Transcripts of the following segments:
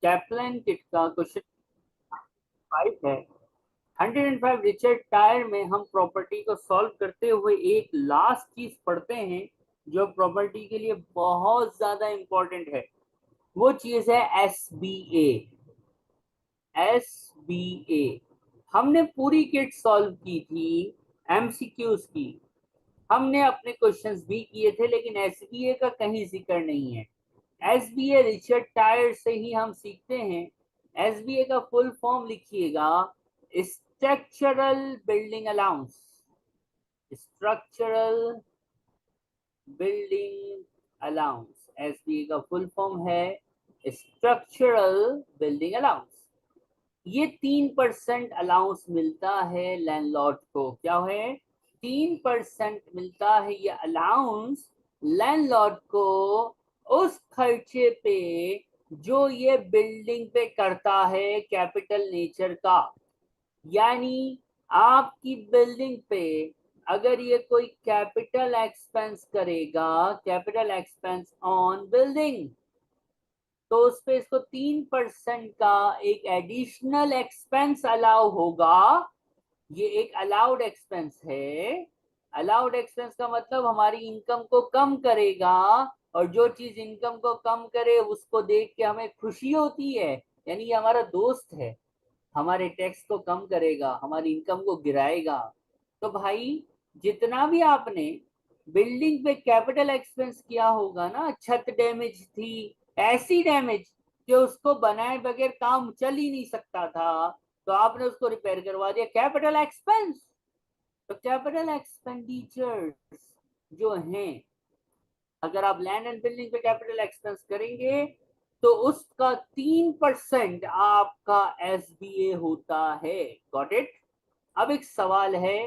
Kaplan kit का question 5 है। 105 Richard tyre में हम प्रॉपर्टी को सॉल्व करते हुए एक लास्ट चीज पढ़ते हैं जो प्रॉपर्टी के लिए बहुत ज्यादा इंपॉर्टेंट है। वो चीज है एस बी ए। एस बी ए हमने पूरी किट सॉल्व की थी, एमसीक्यूज की। हमने अपने क्वेश्चंस भी किए थे, लेकिन एसबीए का कहीं जिक्र नहीं है। एसबीए रिचर्ड टायर से ही हम सीखते हैं। एसबीए का फुल फॉर्म लिखिएगा, structural building allowance. Structural building allowance SBA का फुल फॉर्म है स्ट्रक्चरल बिल्डिंग अलाउंस। ये 3% अलाउंस मिलता है लैंडलॉर्ड को। क्या है? 3% मिलता है ये अलाउंस लैंडलॉर्ड को उस खर्चे पे जो ये बिल्डिंग पे करता है, कैपिटल नेचर का। यानी आपकी बिल्डिंग पे अगर ये कोई कैपिटल एक्सपेंस करेगा, कैपिटल एक्सपेंस ऑन बिल्डिंग, तो उस पे इसको 3% का एक एडिशनल एक्सपेंस अलाउ होगा। ये एक अलाउड एक्सपेंस है। अलाउड एक्सपेंस का मतलब हमारी इनकम को कम करेगा, और जो चीज इनकम को कम करे उसको देख के हमें खुशी होती है, यानी ये हमारा दोस्त है। हमारे टैक्स को कम करेगा, हमारी इनकम को गिराएगा। तो भाई, जितना भी आपने बिल्डिंग पे कैपिटल एक्सपेंस किया होगा ना, छत डैमेज थी, ऐसी डैमेज कि उसको बनाए बगैर काम चल ही नहीं सकता था, तो आपने उसको रिपेयर करवा दिया, कैपिटल एक्सपेंस। तो कैपिटल एक्सपेंडिचर्स जो हैं, अगर आप लैंड एंड बिल्डिंग पे कैपिटल एक्सपेंस करेंगे तो उसका 3% आपका एसबीए होता है। Got it? अब एक सवाल है,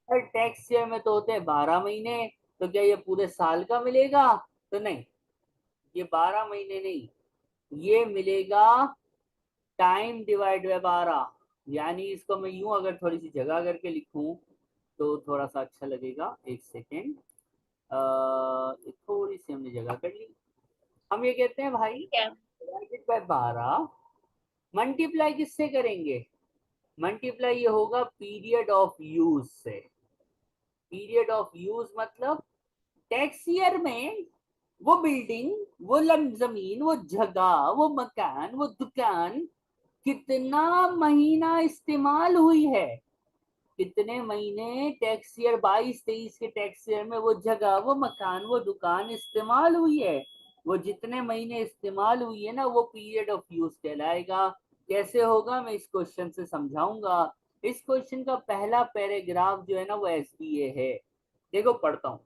हर टैक्स ईयर में तो होते हैं 12 महीने, तो क्या ये पूरे साल का मिलेगा? तो नहीं, ये 12 महीने नहीं, ये मिलेगा टाइम डिवाइड बाय 12। यानी इसको मैं यूं अगर थोड़ी सी जगह करके लिखूं तो थोड़ा सा अच्छा लगेगा। एक सेकेंड, थोड़ी सी हमने जगह कर ली। हम ये कहते हैं भाई, ठीक है। डिवाइडेड बाय 12, मल्टीप्लाई किससे करेंगे? मल्टीप्लाई ये होगा पीरियड ऑफ यूज से। पीरियड ऑफ यूज मतलब टैक्स ईयर में वो बिल्डिंग, वो जमीन, वो जगह, वो मकान, वो दुकान कितना महीना इस्तेमाल हुई है। कितने महीने टैक्स ईयर 22-23 के टैक्स ईयर में वो जगह, वो मकान, वो दुकान इस्तेमाल हुई है। वो जितने महीने इस्तेमाल हुई है ना, वो पीरियड ऑफ यूज कहलाएगा। कैसे होगा मैं इस क्वेश्चन से समझाऊंगा। इस क्वेश्चन का पहला पैराग्राफ जो है ना, वो एसबीए है। देखो पढ़ता हूँ।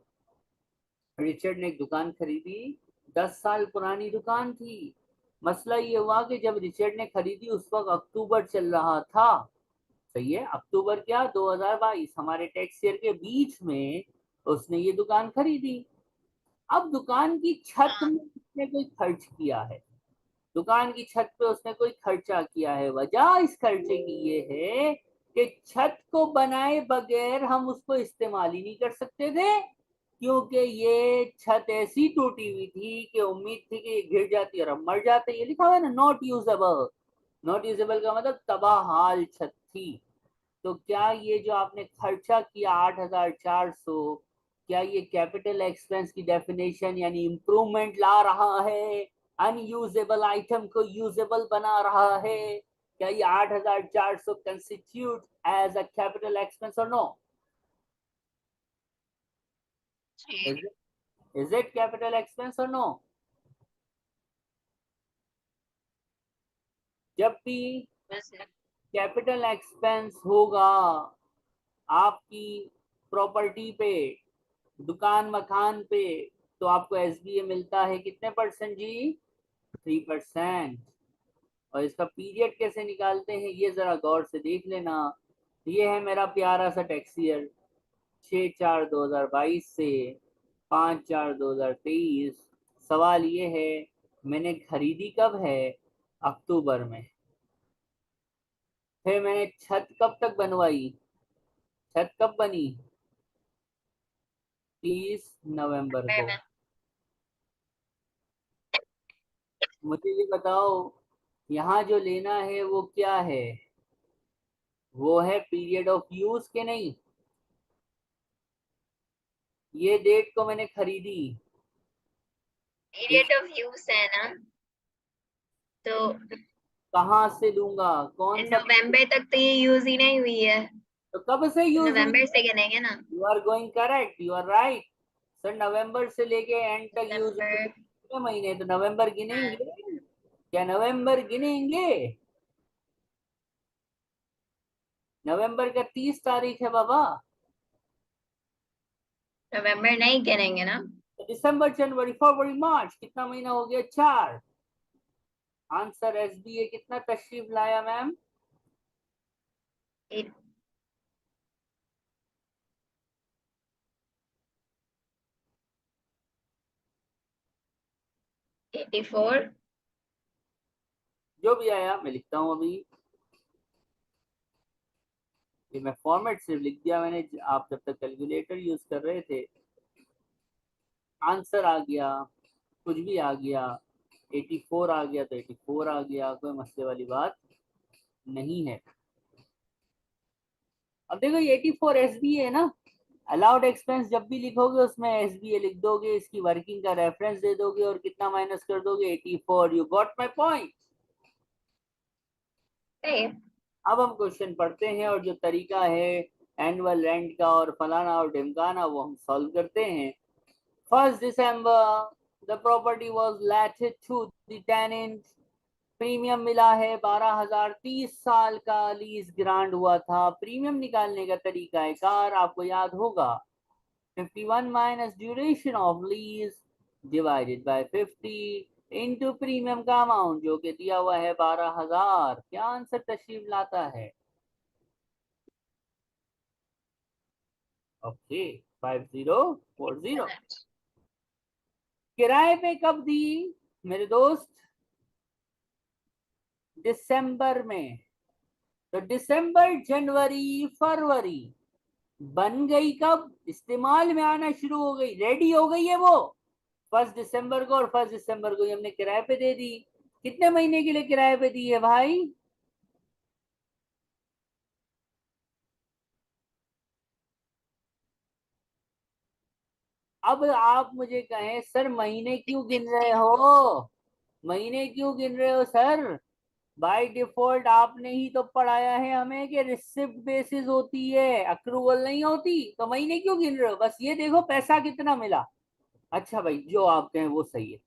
रिचर्ड ने एक दुकान खरीदी, 10 साल पुरानी दुकान थी। मसला ये हुआ कि जब रिचर्ड ने खरीदी उस वक्त अक्टूबर चल रहा था। सही है, अक्टूबर क्या, 2022, हमारे टैक्स ईयर के बीच में उसने ये दुकान खरीदी। अब दुकान की छत हाँ। में उसने कोई खर्च किया है। दुकान की छत पे उसने कोई खर्चा किया है। वजह इस खर्चे की ये है कि छत को बनाए बगैर हम उसको इस्तेमाल ही नहीं कर सकते थे, क्योंकि ये छत ऐसी टूटी हुई थी कि उम्मीद थी कि ये गिर जाती और हम मर जाते। ये लिखा हुआ है ना, नॉट यूजेबल। नॉट यूजेबल का मतलब तबाह हाल छत थी। तो क्या ये जो आपने खर्चा किया 8,400, क्या ये कैपिटल एक्सपेंस की डेफिनेशन यानी इंप्रूवमेंट ला रहा है, अनयूजेबल आइटम को यूजेबल बना रहा है? क्या ये 8,400 constitute as a capital expense or no? जी। Is it capital expense or no? जब भी वैसे। कैपिटल एक्सपेंस होगा आपकी प्रॉपर्टी पे, दुकान मकान पे, तो आपको एसबीए मिलता है कितने परसेंट जी? 3%। और इसका पीरियड कैसे निकालते हैं ये जरा गौर से देख लेना। ये है मेरा प्यारा सा टैक्स ईयर, 6/4/2022 से 5/4/2023। सवाल ये है, मैंने खरीदी कब है? अक्टूबर में। फिर मैंने छत कब तक बनवाई? छत कब बनी? 30 नवंबर को। मुझे ये बताओ, यहाँ जो लेना है वो क्या है? वो है पीरियड ऑफ यूज के नहीं। ये डेट को मैंने खरीदी। इस पीरियड ऑफ यूज है ना, तो कहाँ से लूंगा? कौन सा? नवंबर तक तो ये यूज ही नहीं हुई है, तो कब से तो यूज हुई? नवंबर से गिनेंगे ना। You are going correct, you are right. Sir नवंबर से लेके एंड तक यूज हुई दिसंबर। कितने महीने? तो नवंबर हाँ, गिनेंगे? क्या नवंबर गिनेंगे? नवंबर का 30 तारीख है बाबा। नवंबर नहीं गिनेंगे ना। तो दिसंबर, जनवरी, फरवरी, मार्च, कितना महीना हो गया? 4। आंसर एसबीए कितना तशरीफ लाया मैम? 84। जो भी आया मैं लिखता हूँ अभी। ये मैं फॉर्मेट सिर्फ लिख दिया मैंने, आप जब तक कैलकुलेटर यूज कर रहे थे। आंसर आ गया, कुछ भी आ गया। 84 आ गया तो 84 आ गया, कोई मसले वाली बात नहीं है। अब देखो ये 84 एसबीए है ना। अलाउड एक्सपेंस जब भी लिखोगे उसमें एसबीए लिख दोगे, इसकी वर्किंग का रेफरेंस दे दोगे और कितना माइनस कर दोगे? 84। You got my point. सही। अब हम क्वेश्चन पढ़ते हैं और जो तरीका है एनुअल रेंट का और फलाना और ढिमकाना वो हम सॉल्व करते हैं। 1 December the property was letted to the tenant. Premium मिला है 12,000। 30 साल का लीज ग्रांट हुआ था। प्रीमियम निकालने का तरीका है कार आपको याद होगा। 51 minus duration of lease divided by 50 into premium का अमाउंट जो कि दिया हुआ है 12,000। क्या आंसर तशरीफ लाता है? ओके, 5040। किराए पे कब दी मेरे दोस्त? दिसंबर में। तो दिसंबर, जनवरी, फरवरी बन गई कब? इस्तेमाल में आना शुरू हो गई, रेडी हो गई है वो 1 दिसंबर को। और 1 दिसंबर को ही हमने किराए पे दे दी। कितने महीने के लिए किराए पे दी है भाई? अब आप मुझे कहें सर महीने क्यों गिन रहे 64। हो? महीने क्यों गिन रहे हो सर? बाय डिफॉल्ट आपने ही तो पढ़ाया है हमें कि रिसिप्ट बेसिस होती है, अक्रूवल नहीं होती। तो महीने क्यों गिन रहे हो? बस ये देखो पैसा कितना मिला। अच्छा भाई, जो आप कहें वो सही है।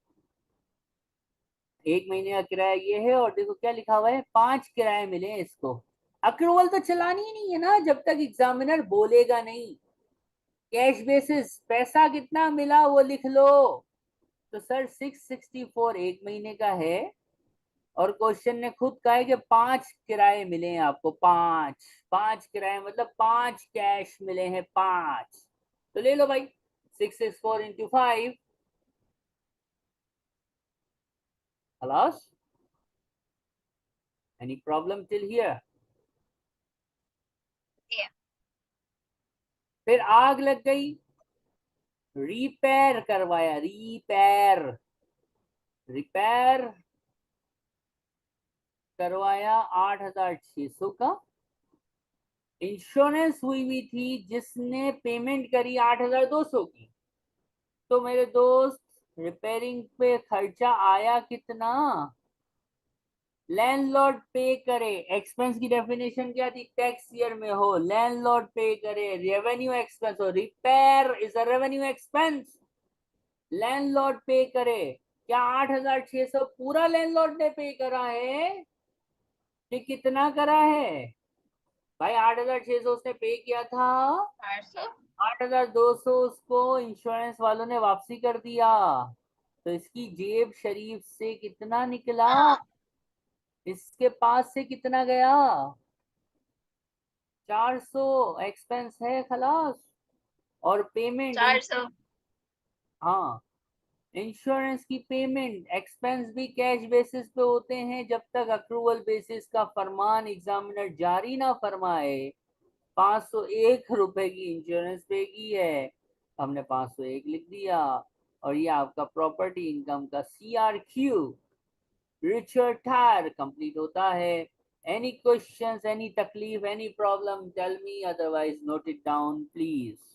1 महीने का किराया ये है और देखो क्या लिखा हुआ है, 5 किराए मिले हैं इसको। अक्रूवल तो चलानी ही नहीं है ना जब तक एग्जामिनर बोलेगा नहीं। कैश बेसिस पैसा कितना मिला वो लिख लो। तो सर 664 1 महीने का है। और क्वेश्चन ने खुद कहा है कि 5 किराए मिले हैं आपको। 5 5 किराए मतलब 5 कैश मिले हैं 5। तो ले लो भाई, 664 इंटू 5। खलास? Any problem till here? फिर आग लग गई, रिपेयर करवाया। रिपेयर, रिपेयर करवाया 8,600 का। इंश्योरेंस हुई थी जिसने पेमेंट करी 8,200 की। तो मेरे दोस्त रिपेयरिंग पे खर्चा आया कितना? लैंडलॉर्ड पे करे। एक्सपेंस की डेफिनेशन क्या थी? टैक्स ईयर में हो लैंडलॉर्ड पे करे, रेवेन्यू एक्सपेंस हो। Repair is a revenue expense. Landlord पे करे। क्या 8,600 पूरा लैंडलॉर्ड ने पे करा है कि कितना करा है? भाई 8,600 उसने पे किया था। 400। 8,200 उसको इंश्योरेंस वालों ने वापसी कर दिया। तो इसकी जेब शरीफ से कितना निकला? हाँ, इसके पास से कितना गया? 400 एक्सपेंस है खलास। और पेमेंट 400। हाँ, इंश्योरेंस की पेमेंट एक्सपेंस भी कैश बेसिस पे होते हैं जब तक अक्रूवल बेसिस का फरमान एग्जामिनर जारी ना फरमाए। 501 रुपए की इंश्योरेंस पे की है, हमने 501 लिख दिया। और ये आपका प्रॉपर्टी इनकम का CRQ। Richard Thayer कंप्लीट होता है. Any questions, any तकलीफ, any problem, tell me, otherwise note it down please.